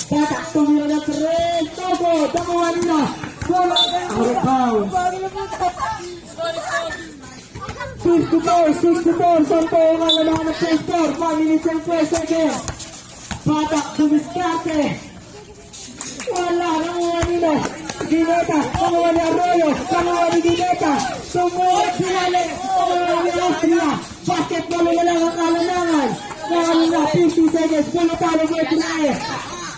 Batak tumira na 3. Togo, dalawa nila. Bola, out of bounds. 54-64, Santo ang alaman ng first score. 1 minute and 4 seconds. Batak dumiskarte. Wala, nanguha nila. Gineta, nanguha ni Arroyo, nanguha ni Gineta. Tumuha pinali, nanguha ni Austria. Basketball na lang ang kalanangan. Nanguha na 50 seconds. Bulutalo mo tinae.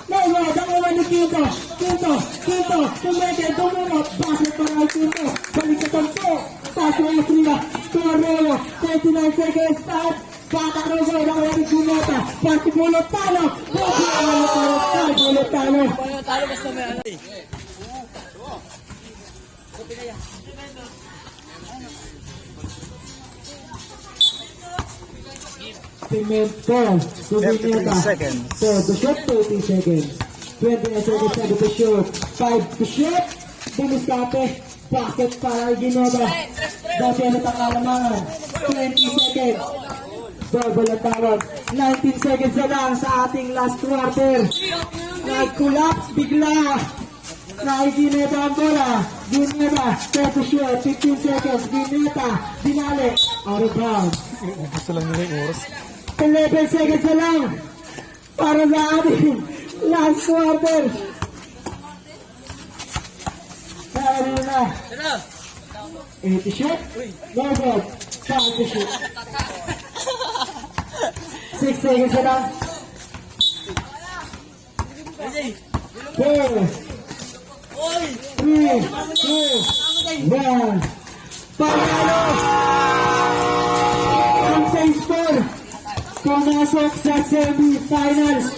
Nanguha, nanguha ni Quinto. Quinto, tumete, tumunot. Basketball ay Quinto. Balik sa tampo. Pass ni Austria. To Arroyo, 39 seconds. Start. Batak Rogo, nanguha ni Gineta. Basketball talo. Talo. Talo basta may ano. Pimento, to Gineta. So, to shoot, 30 seconds. 29 seconds na to shoot. 5 to shoot. Dumiskate. Basket para Gineta. Dati ano takalamangan. 20 seconds. Double ang tawag. 19 seconds na lang sa ating last quarter. Nag-collapse bigla. Gineta ang bola. Gineta, set to shoot. 15 seconds. Gineta, dinali. Out of bounds. Gusto lang nila yung oras. 11 seconds na lang para sa ating last quarter. Ano na? 8 to shoot. No good. 5 to shoot. 6 seconds na lang. 4 3 2 1. Panalo! Ang phase 4 pumasok sa semi-finals.